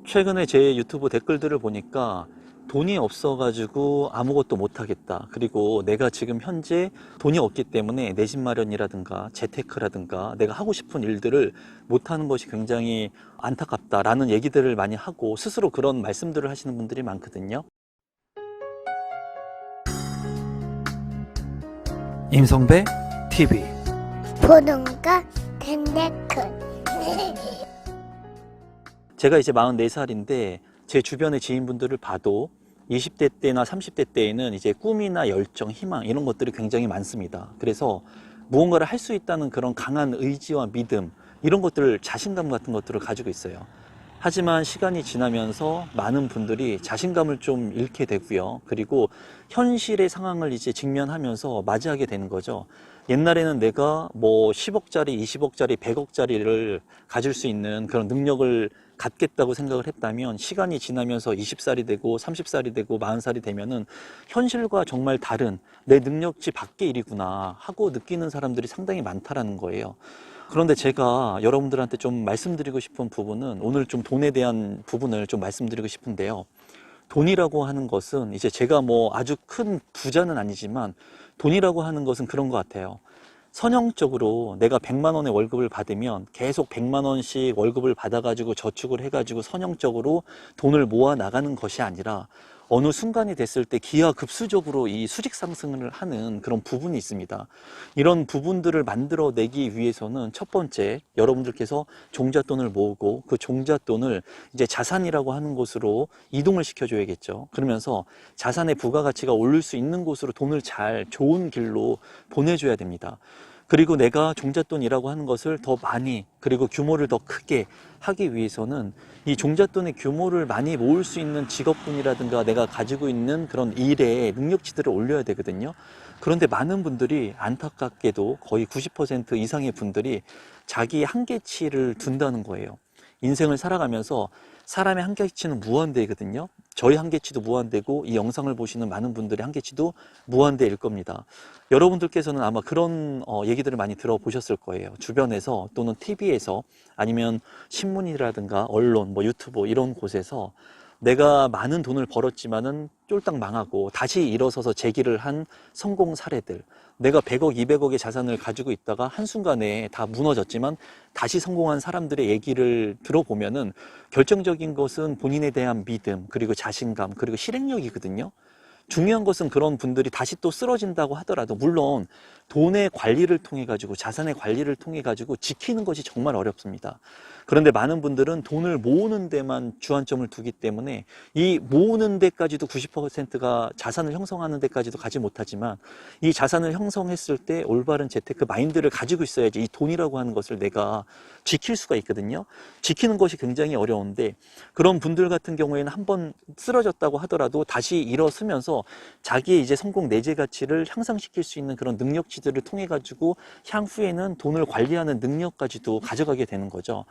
최근에 제 유튜브 댓글들을 보니까 돈이 없어가지고 아무것도 못하겠다. 그리고 내가 지금 현재 돈이 없기 때문에 내 집 마련이라든가 재테크라든가 내가 하고 싶은 일들을 못하는 것이 굉장히 안타깝다라는 얘기들을 많이 하고 스스로 그런 말씀들을 하시는 분들이 많거든요. 임성배 TV. 보는 거 텐데큰 제가 이제 44살인데 제 주변의 지인분들을 봐도 20대 때나 30대 때에는 이제 꿈이나 열정, 희망 이런 것들이 굉장히 많습니다. 그래서 무언가를 할 수 있다는 그런 강한 의지와 믿음 이런 것들, 자신감 같은 것들을 가지고 있어요. 하지만 시간이 지나면서 많은 분들이 자신감을 좀 잃게 되고요. 그리고 현실의 상황을 이제 직면하면서 맞이하게 되는 거죠. 옛날에는 내가 뭐 10억짜리, 20억짜리, 100억짜리를 가질 수 있는 그런 능력을 갖겠다고 생각을 했다면 시간이 지나면서 20살이 되고 30살이 되고 40살이 되면은 현실과 정말 다른 내 능력치 밖의 일이구나 하고 느끼는 사람들이 상당히 많다라는 거예요. 그런데 제가 여러분들한테 좀 말씀드리고 싶은 부분은 오늘 좀 돈에 대한 부분을 좀 말씀드리고 싶은데요. 돈이라고 하는 것은 이제 제가 뭐 아주 큰 부자는 아니지만 돈이라고 하는 것은 그런 것 같아요. 선형적으로 내가 100만 원의 월급을 받으면 계속 100만 원씩 월급을 받아가지고 저축을 해가지고 선형적으로 돈을 모아 나가는 것이 아니라 어느 순간이 됐을 때 기하급수적으로 이 수직 상승을 하는 그런 부분이 있습니다. 이런 부분들을 만들어내기 위해서는 첫 번째, 여러분들께서 종잣돈을 모으고 그 종잣돈을 이제 자산이라고 하는 곳으로 이동을 시켜줘야겠죠. 그러면서 자산의 부가가치가 오를 수 있는 곳으로 돈을 잘 좋은 길로 보내줘야 됩니다. 그리고 내가 종잣돈이라고 하는 것을 더 많이 그리고 규모를 더 크게 하기 위해서는 이 종잣돈의 규모를 많이 모을 수 있는 직업군이라든가 내가 가지고 있는 그런 일의 능력치들을 올려야 되거든요. 그런데 많은 분들이 안타깝게도 거의 90% 이상의 분들이 자기 한계치를 둔다는 거예요. 인생을 살아가면서 사람의 한계치는 무한대거든요. 저희 한계치도 무한대고 이 영상을 보시는 많은 분들의 한계치도 무한대일 겁니다. 여러분들께서는 아마 그런 얘기들을 많이 들어보셨을 거예요. 주변에서 또는 TV에서 아니면 신문이라든가 언론, 뭐 유튜브 이런 곳에서 내가 많은 돈을 벌었지만은 쫄딱 망하고 다시 일어서서 재기를 한 성공 사례들, 내가 100억, 200억의 자산을 가지고 있다가 한순간에 다 무너졌지만 다시 성공한 사람들의 얘기를 들어보면은 결정적인 것은 본인에 대한 믿음, 그리고 자신감, 그리고 실행력이거든요. 중요한 것은 그런 분들이 다시 또 쓰러진다고 하더라도 물론 돈의 관리를 통해 가지고 자산의 관리를 통해 가지고 지키는 것이 정말 어렵습니다. 그런데 많은 분들은 돈을 모으는 데만 주안점을 두기 때문에 이 모으는 데까지도 90%가 자산을 형성하는 데까지도 가지 못하지만 이 자산을 형성했을 때 올바른 재테크 마인드를 가지고 있어야지 이 돈이라고 하는 것을 내가 지킬 수가 있거든요. 지키는 것이 굉장히 어려운데 그런 분들 같은 경우에는 한번 쓰러졌다고 하더라도 다시 일어서면서 자기의 이제 성공 내재 가치를 향상시킬 수 있는 그런 능력치들을 통해 가지고 향후에는 돈을 관리하는 능력까지도 가져가게 되는 거죠.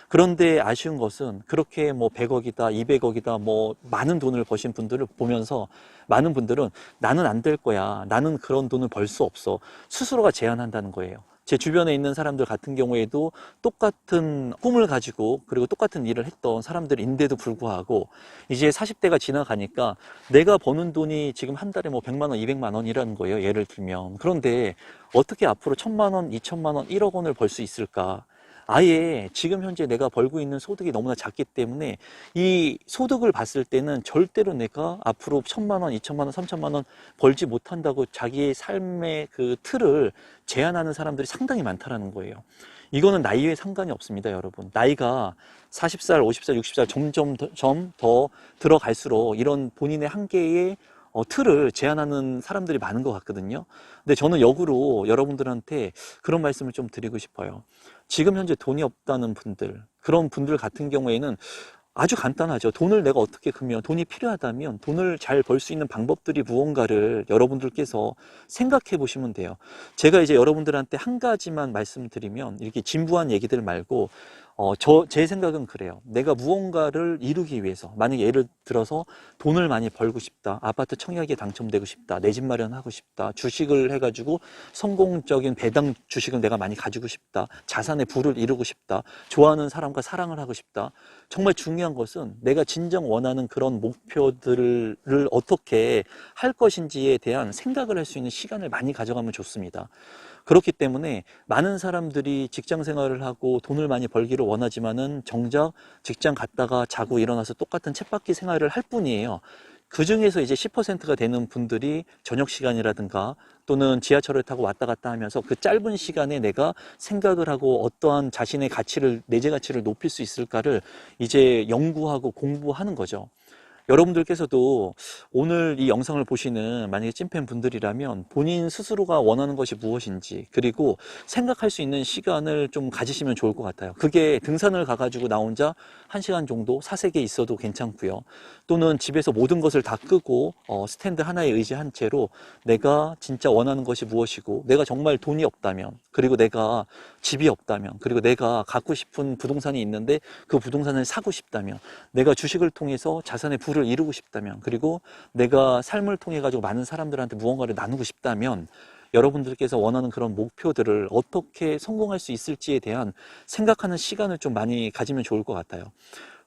그런데 아쉬운 것은 그렇게 뭐 100억이다, 200억이다, 뭐 많은 돈을 버신 분들을 보면서 많은 분들은 나는 안 될 거야. 나는 그런 돈을 벌 수 없어. 스스로가 제안한다는 거예요. 제 주변에 있는 사람들 같은 경우에도 똑같은 꿈을 가지고 그리고 똑같은 일을 했던 사람들인데도 불구하고 이제 40대가 지나가니까 내가 버는 돈이 지금 한 달에 뭐 100만 원, 200만 원이라는 거예요. 예를 들면. 그런데 어떻게 앞으로 1000만 원, 2000만 원, 1억 원을 벌 수 있을까? 아예 지금 현재 내가 벌고 있는 소득이 너무나 작기 때문에 이 소득을 봤을 때는 절대로 내가 앞으로 1000만 원, 2000만 원, 3000만 원 벌지 못한다고 자기의 삶의 그 틀을 제한하는 사람들이 상당히 많다라는 거예요. 이거는 나이에 상관이 없습니다, 여러분. 나이가 40살, 50살, 60살 점점 더 들어갈수록 이런 본인의 한계의 틀을 제한하는 사람들이 많은 것 같거든요. 근데 저는 역으로 여러분들한테 그런 말씀을 좀 드리고 싶어요. 지금 현재 돈이 없다는 분들, 그런 분들 같은 경우에는 아주 간단하죠. 돈을 내가 어떻게 크면 돈이 필요하다면 돈을 잘 벌 수 있는 방법들이 무언가를 여러분들께서 생각해 보시면 돼요. 제가 이제 여러분들한테 한 가지만 말씀드리면 이렇게 진부한 얘기들 말고 제 생각은 그래요. 내가 무언가를 이루기 위해서, 만약에 예를 들어서 돈을 많이 벌고 싶다, 아파트 청약에 당첨되고 싶다, 내 집 마련하고 싶다, 주식을 해가지고 성공적인 배당 주식을 내가 많이 가지고 싶다, 자산의 부를 이루고 싶다, 좋아하는 사람과 사랑을 하고 싶다. 정말 중요한 것은 내가 진정 원하는 그런 목표들을 어떻게 할 것인지에 대한 생각을 할 수 있는 시간을 많이 가져가면 좋습니다. 그렇기 때문에 많은 사람들이 직장 생활을 하고 돈을 많이 벌기를 원하지만은 정작 직장 갔다가 자고 일어나서 똑같은 쳇바퀴 생활을 할 뿐이에요. 그 중에서 이제 10%가 되는 분들이 저녁 시간이라든가 또는 지하철을 타고 왔다 갔다 하면서 그 짧은 시간에 내가 생각을 하고 어떠한 자신의 가치를, 내재 가치를 높일 수 있을까를 이제 연구하고 공부하는 거죠. 여러분들께서도 오늘 이 영상을 보시는 만약에 찐팬 분들이라면 본인 스스로가 원하는 것이 무엇인지, 그리고 생각할 수 있는 시간을 좀 가지시면 좋을 것 같아요. 그게 등산을 가가지고 나 혼자 1시간 정도 사색에 있어도 괜찮고요. 또는 집에서 모든 것을 다 끄고 스탠드 하나에 의지한 채로 내가 진짜 원하는 것이 무엇이고, 내가 정말 돈이 없다면, 그리고 내가 집이 없다면, 그리고 내가 갖고 싶은 부동산이 있는데 그 부동산을 사고 싶다면, 내가 주식을 통해서 자산의 부를 이루고 싶다면, 그리고 내가 삶을 통해 가지고 많은 사람들한테 무언가를 나누고 싶다면, 여러분들께서 원하는 그런 목표들을 어떻게 성공할 수 있을지에 대한 생각하는 시간을 좀 많이 가지면 좋을 것 같아요.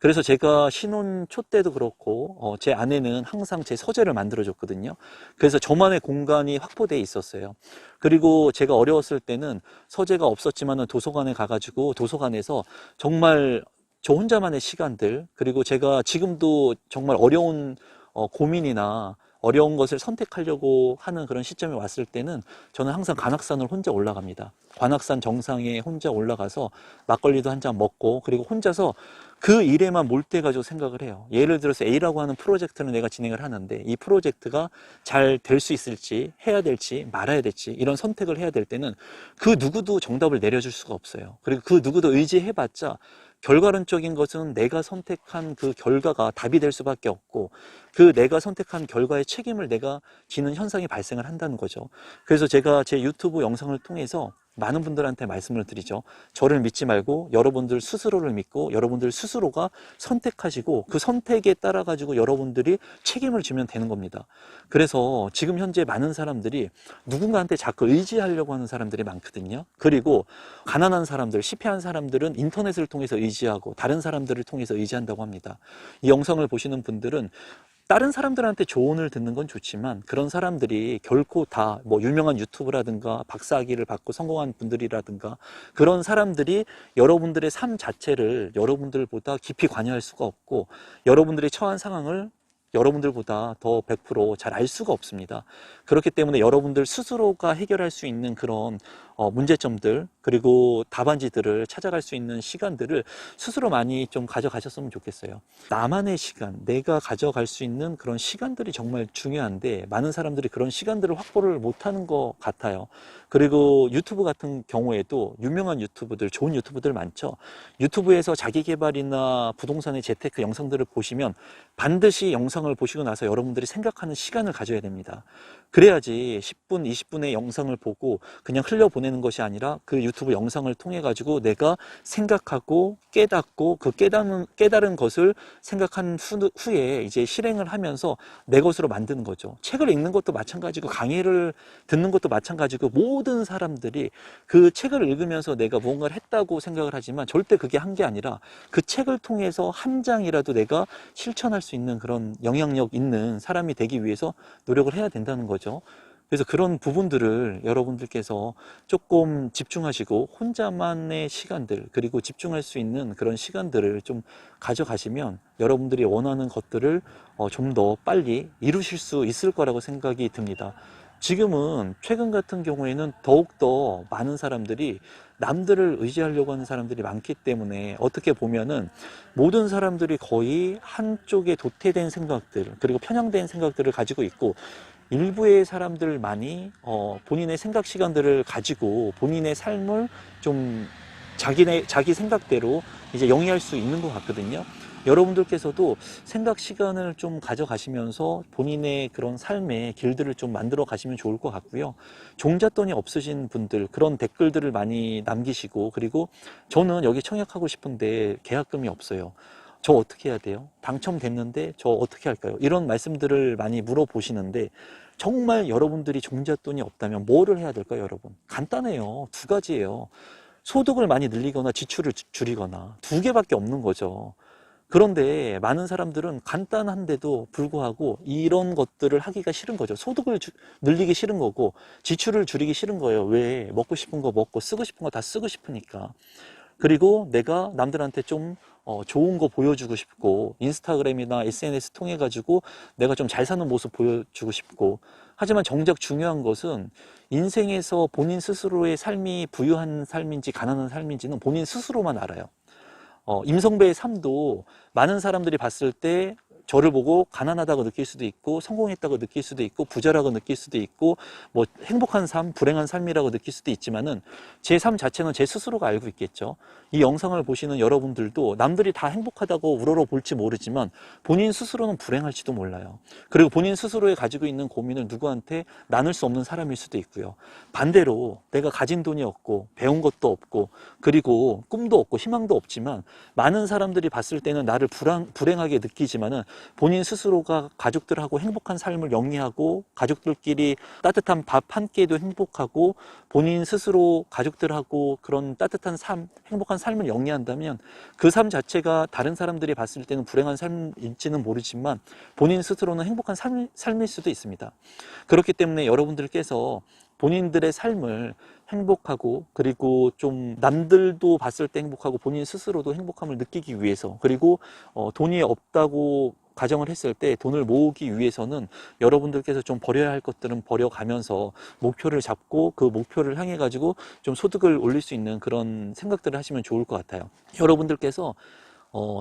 그래서 제가 신혼 초 때도 그렇고 제 아내는 항상 제 서재를 만들어줬거든요. 그래서 저만의 공간이 확보되어 있었어요. 그리고 제가 어려웠을 때는 서재가 없었지만 도서관에 가가지고 도서관에서 정말 저 혼자만의 시간들, 그리고 제가 지금도 정말 어려운 고민이나 어려운 것을 선택하려고 하는 그런 시점에 왔을 때는 저는 항상 관악산을 혼자 올라갑니다. 관악산 정상에 혼자 올라가서 막걸리도 한 잔 먹고, 그리고 혼자서 그 일에만 몰두해가지고 생각을 해요. 예를 들어서 A라고 하는 프로젝트를 내가 진행을 하는데 이 프로젝트가 잘 될 수 있을지, 해야 될지 말아야 될지 이런 선택을 해야 될 때는 그 누구도 정답을 내려줄 수가 없어요. 그리고 그 누구도 의지해봤자 결과론적인 것은 내가 선택한 그 결과가 답이 될 수밖에 없고, 그 내가 선택한 결과의 책임을 내가 지는 현상이 발생을 한다는 거죠. 그래서 제가 제 유튜브 영상을 통해서 많은 분들한테 말씀을 드리죠. 저를 믿지 말고 여러분들 스스로를 믿고 여러분들 스스로가 선택하시고 그 선택에 따라 가지고 여러분들이 책임을 지면 되는 겁니다. 그래서 지금 현재 많은 사람들이 누군가한테 자꾸 의지하려고 하는 사람들이 많거든요. 그리고 가난한 사람들, 시패한 사람들은 인터넷을 통해서 의지하고 다른 사람들을 통해서 의지한다고 합니다. 이 영상을 보시는 분들은 다른 사람들한테 조언을 듣는 건 좋지만 그런 사람들이 결코 다 뭐 유명한 유튜브라든가 박사학위를 받고 성공한 분들이라든가 그런 사람들이 여러분들의 삶 자체를 여러분들보다 깊이 관여할 수가 없고, 여러분들이 처한 상황을 여러분들보다 더 100% 잘 알 수가 없습니다. 그렇기 때문에 여러분들 스스로가 해결할 수 있는 그런 문제점들, 그리고 답안지들을 찾아갈 수 있는 시간들을 스스로 많이 좀 가져가셨으면 좋겠어요. 나만의 시간, 내가 가져갈 수 있는 그런 시간들이 정말 중요한데 많은 사람들이 그런 시간들을 확보를 못하는 것 같아요. 그리고 유튜브 같은 경우에도 유명한 유튜브들, 좋은 유튜브들 많죠. 유튜브에서 자기개발이나 부동산의 재테크 영상들을 보시면 반드시 영상을 보시고 나서 여러분들이 생각하는 시간을 가져야 됩니다. 그래야지 10분, 20분의 영상을 보고 그냥 흘려보내는 것이 아니라 그 유튜브 영상을 통해 가지고 내가 생각하고 깨닫고 그 깨달은 것을 생각한 후에 이제 실행을 하면서 내 것으로 만드는 거죠. 책을 읽는 것도 마찬가지고 강의를 듣는 것도 마찬가지고, 모든 사람들이 그 책을 읽으면서 내가 무언가를 했다고 생각을 하지만 절대 그게 한 게 아니라 그 책을 통해서 한 장이라도 내가 실천할 수 있는 그런 영향력 있는 사람이 되기 위해서 노력을 해야 된다는 거죠. 그래서 그런 부분들을 여러분들께서 조금 집중하시고 혼자만의 시간들, 그리고 집중할 수 있는 그런 시간들을 좀 가져가시면 여러분들이 원하는 것들을 좀 더 빨리 이루실 수 있을 거라고 생각이 듭니다. 지금은 최근 같은 경우에는 더욱더 많은 사람들이 남들을 의지하려고 하는 사람들이 많기 때문에 어떻게 보면은 모든 사람들이 거의 한쪽에 도태된 생각들, 그리고 편향된 생각들을 가지고 있고, 일부의 사람들만이 본인의 생각 시간들을 가지고 본인의 삶을 좀 자기 생각대로 이제 영위할 수 있는 것 같거든요. 여러분들께서도 생각 시간을 좀 가져가시면서 본인의 그런 삶의 길들을 좀 만들어 가시면 좋을 것 같고요. 종잣돈이 없으신 분들 그런 댓글들을 많이 남기시고, 그리고 저는 여기 청약하고 싶은데 계약금이 없어요. 저 어떻게 해야 돼요? 당첨됐는데 저 어떻게 할까요? 이런 말씀들을 많이 물어보시는데, 정말 여러분들이 종잣돈이 없다면 뭐를 해야 될까요, 여러분? 간단해요. 두 가지예요. 소득을 많이 늘리거나 지출을 줄이거나, 두 개밖에 없는 거죠. 그런데 많은 사람들은 간단한데도 불구하고 이런 것들을 하기가 싫은 거죠. 소득을 늘리기 싫은 거고 지출을 줄이기 싫은 거예요. 왜? 먹고 싶은 거 먹고 쓰고 싶은 거 다 쓰고 싶으니까. 그리고 내가 남들한테 좀 좋은 거 보여주고 싶고, 인스타그램이나 SNS 통해 가지고 내가 좀 잘 사는 모습 보여주고 싶고. 하지만 정작 중요한 것은 인생에서 본인 스스로의 삶이 부유한 삶인지 가난한 삶인지는 본인 스스로만 알아요. 임성배의 삶도 많은 사람들이 봤을 때 저를 보고 가난하다고 느낄 수도 있고, 성공했다고 느낄 수도 있고, 부자라고 느낄 수도 있고, 뭐 행복한 삶, 불행한 삶이라고 느낄 수도 있지만은 제 삶 자체는 제 스스로가 알고 있겠죠. 이 영상을 보시는 여러분들도 남들이 다 행복하다고 우러러 볼지 모르지만 본인 스스로는 불행할지도 몰라요. 그리고 본인 스스로에 가지고 있는 고민을 누구한테 나눌 수 없는 사람일 수도 있고요. 반대로 내가 가진 돈이 없고 배운 것도 없고 그리고 꿈도 없고 희망도 없지만 많은 사람들이 봤을 때는 나를 불행하게 느끼지만은 본인 스스로가 가족들하고 행복한 삶을 영위하고 가족들끼리 따뜻한 밥 한 끼에도 행복하고 본인 스스로 가족들하고 그런 따뜻한 삶, 행복한 삶을 영위한다면 그 삶 자체가 다른 사람들이 봤을 때는 불행한 삶일지는 모르지만 본인 스스로는 행복한 삶일 수도 있습니다. 그렇기 때문에 여러분들께서 본인들의 삶을 행복하고, 그리고 좀 남들도 봤을 때 행복하고 본인 스스로도 행복함을 느끼기 위해서, 그리고 돈이 없다고 가정을 했을 때 돈을 모으기 위해서는 여러분들께서 좀 버려야 할 것들은 버려가면서 목표를 잡고 그 목표를 향해 가지고 좀 소득을 올릴 수 있는 그런 생각들을 하시면 좋을 것 같아요. 여러분들께서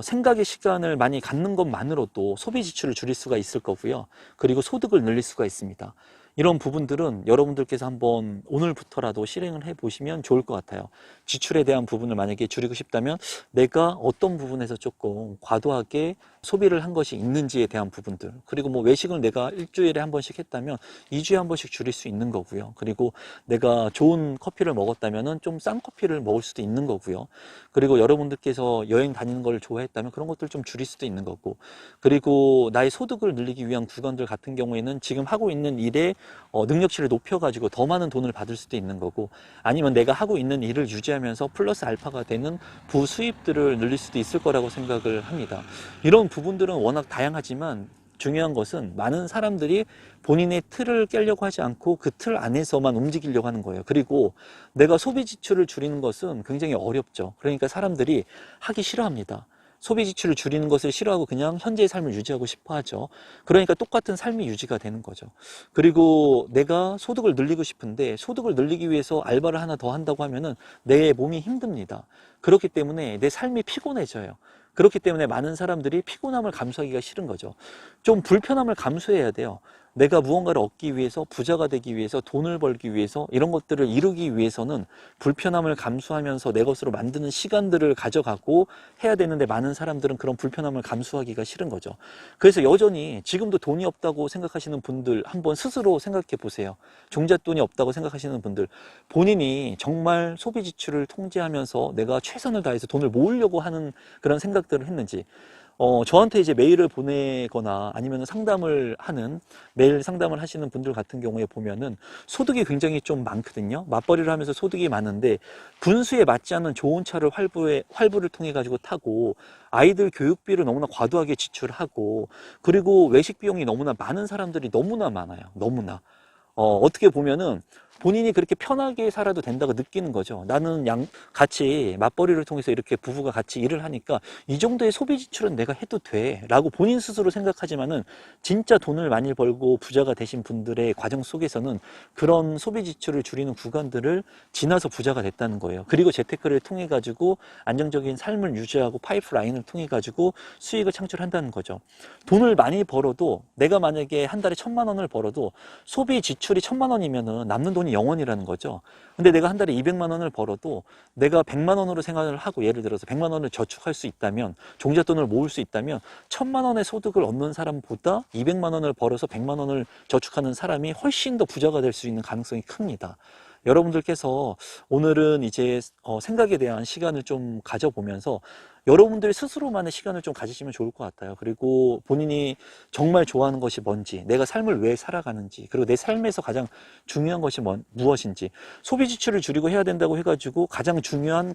생각의 시간을 많이 갖는 것만으로도 소비 지출을 줄일 수가 있을 거고요. 그리고 소득을 늘릴 수가 있습니다. 이런 부분들은 여러분들께서 한번 오늘부터라도 실행을 해보시면 좋을 것 같아요. 지출에 대한 부분을 만약에 줄이고 싶다면 내가 어떤 부분에서 조금 과도하게 소비를 한 것이 있는지에 대한 부분들, 그리고 뭐 외식을 내가 일주일에 한 번씩 했다면 2주에 한 번씩 줄일 수 있는 거고요. 그리고 내가 좋은 커피를 먹었다면 좀 싼 커피를 먹을 수도 있는 거고요. 그리고 여러분들께서 여행 다니는 걸 좋아했다면 그런 것들 좀 줄일 수도 있는 거고, 그리고 나의 소득을 늘리기 위한 구간들 같은 경우에는 지금 하고 있는 일에 능력치를 높여가지고 더 많은 돈을 받을 수도 있는 거고, 아니면 내가 하고 있는 일을 유지하면서 플러스 알파가 되는 부수입들을 늘릴 수도 있을 거라고 생각을 합니다. 이런 부분들은 워낙 다양하지만 중요한 것은 많은 사람들이 본인의 틀을 깨려고 하지 않고 그 틀 안에서만 움직이려고 하는 거예요. 그리고 내가 소비 지출을 줄이는 것은 굉장히 어렵죠. 그러니까 사람들이 하기 싫어합니다. 소비 지출을 줄이는 것을 싫어하고 그냥 현재의 삶을 유지하고 싶어 하죠. 그러니까 똑같은 삶이 유지가 되는 거죠. 그리고 내가 소득을 늘리고 싶은데 소득을 늘리기 위해서 알바를 하나 더 한다고 하면은 내 몸이 힘듭니다. 그렇기 때문에 내 삶이 피곤해져요. 그렇기 때문에 많은 사람들이 피곤함을 감수하기가 싫은 거죠. 좀 불편함을 감수해야 돼요. 내가 무언가를 얻기 위해서, 부자가 되기 위해서, 돈을 벌기 위해서, 이런 것들을 이루기 위해서는 불편함을 감수하면서 내 것으로 만드는 시간들을 가져가고 해야 되는데 많은 사람들은 그런 불편함을 감수하기가 싫은 거죠. 그래서 여전히 지금도 돈이 없다고 생각하시는 분들 한번 스스로 생각해 보세요. 종잣돈이 없다고 생각하시는 분들, 본인이 정말 소비 지출을 통제하면서 내가 최선을 다해서 돈을 모으려고 하는 그런 생각들을 했는지, 저한테 이제 메일을 보내거나 아니면 상담을 하는, 메일 상담을 하시는 분들 같은 경우에 보면은 소득이 굉장히 좀 많거든요. 맞벌이를 하면서 소득이 많은데 분수에 맞지 않는 좋은 차를 활부를 통해 가지고 타고, 아이들 교육비를 너무나 과도하게 지출하고, 그리고 외식 비용이 너무나 많은 사람들이 너무나 많아요. 너무나. 어떻게 보면은 본인이 그렇게 편하게 살아도 된다고 느끼는 거죠. 나는 같이 맞벌이를 통해서 이렇게 부부가 같이 일을 하니까 이 정도의 소비 지출은 내가 해도 돼 라고 본인 스스로 생각하지만은 진짜 돈을 많이 벌고 부자가 되신 분들의 과정 속에서는 그런 소비 지출을 줄이는 구간들을 지나서 부자가 됐다는 거예요. 그리고 재테크를 통해 가지고 안정적인 삶을 유지하고 파이프라인을 통해 가지고 수익을 창출한다는 거죠. 돈을 많이 벌어도, 내가 만약에 한 달에 1,000만 원을 벌어도 소비 지출이 1,000만 원이면은 남는 돈이 돈이 영원이라는 거죠. 근데 내가 한 달에 200만 원을 벌어도 내가 100만 원으로 생활을 하고, 예를 들어서 100만 원을 저축할 수 있다면, 종잣돈을 모을 수 있다면 1000만 원의 소득을 얻는 사람보다 200만 원을 벌어서 100만 원을 저축하는 사람이 훨씬 더 부자가 될 수 있는 가능성이 큽니다. 여러분들께서 오늘은 이제 생각에 대한 시간을 좀 가져보면서 여러분들이 스스로만의 시간을 좀 가지시면 좋을 것 같아요. 그리고 본인이 정말 좋아하는 것이 뭔지, 내가 삶을 왜 살아가는지, 그리고 내 삶에서 가장 중요한 것이 무엇인지, 소비 지출을 줄이고 해야 된다고 해가지고 가장 중요한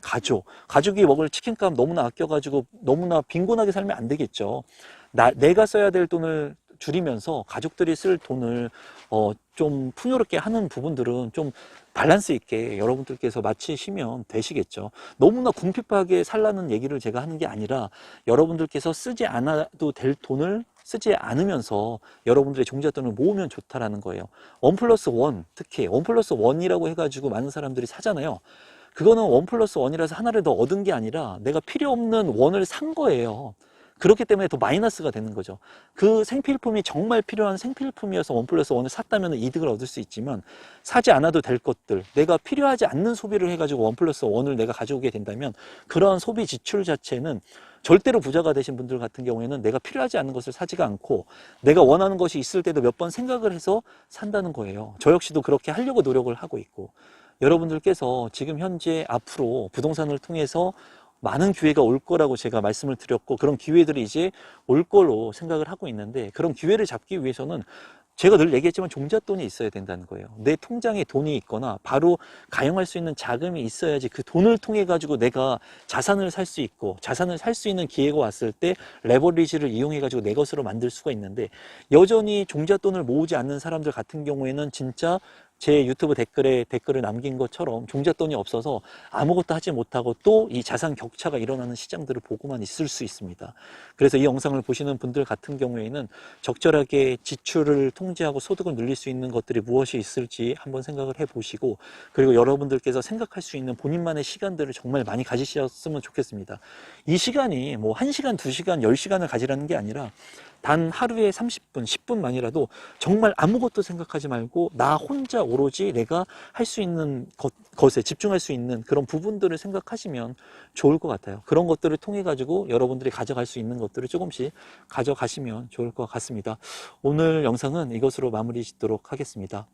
가족이 먹을 치킨값 너무나 아껴가지고 너무나 빈곤하게 살면 안 되겠죠. 내가 써야 될 돈을 줄이면서 가족들이 쓸 돈을 좀 풍요롭게 하는 부분들은 좀 밸런스 있게 여러분들께서 마치시면 되시겠죠. 너무나 궁핍하게 살라는 얘기를 제가 하는 게 아니라, 여러분들께서 쓰지 않아도 될 돈을 쓰지 않으면서 여러분들의 종잣돈을 모으면 좋다라는 거예요. 1+1, 특히 1+1이라고 해가지고 많은 사람들이 사잖아요. 그거는 1+1이라서 하나를 더 얻은 게 아니라 내가 필요 없는 원을 산 거예요. 그렇기 때문에 더 마이너스가 되는 거죠. 그 생필품이 정말 필요한 생필품이어서 1+1을 샀다면 이득을 얻을 수 있지만, 사지 않아도 될 것들, 내가 필요하지 않는 소비를 해가지고 1+1을 내가 가져오게 된다면, 그러한 소비 지출 자체는 절대로 부자가 되신 분들 같은 경우에는 내가 필요하지 않는 것을 사지가 않고 내가 원하는 것이 있을 때도 몇 번 생각을 해서 산다는 거예요. 저 역시도 그렇게 하려고 노력을 하고 있고, 여러분들께서 지금 현재 앞으로 부동산을 통해서 많은 기회가 올 거라고 제가 말씀을 드렸고, 그런 기회들이 이제 올 거로 생각을 하고 있는데, 그런 기회를 잡기 위해서는 제가 늘 얘기했지만 종잣돈이 있어야 된다는 거예요. 내 통장에 돈이 있거나 바로 가용할 수 있는 자금이 있어야지 그 돈을 통해 가지고 내가 자산을 살 수 있고, 자산을 살 수 있는 기회가 왔을 때 레버리지를 이용해 가지고 내 것으로 만들 수가 있는데, 여전히 종잣돈을 모으지 않는 사람들 같은 경우에는 진짜 제 유튜브 댓글에 댓글을 남긴 것처럼 종잣돈이 없어서 아무것도 하지 못하고 또 이 자산 격차가 일어나는 시장들을 보고만 있을 수 있습니다. 그래서 이 영상을 보시는 분들 같은 경우에는 적절하게 지출을 통제하고 소득을 늘릴 수 있는 것들이 무엇이 있을지 한번 생각을 해보시고, 그리고 여러분들께서 생각할 수 있는 본인만의 시간들을 정말 많이 가지셨으면 좋겠습니다. 이 시간이 뭐 1시간, 2시간, 10시간을 가지라는 게 아니라 단 하루에 30분, 10분만이라도 정말 아무것도 생각하지 말고 나 혼자 오로지 내가 할 수 있는 것에 집중할 수 있는 그런 부분들을 생각하시면 좋을 것 같아요. 그런 것들을 통해 가지고 여러분들이 가져갈 수 있는 것들을 조금씩 가져가시면 좋을 것 같습니다. 오늘 영상은 이것으로 마무리 짓도록 하겠습니다.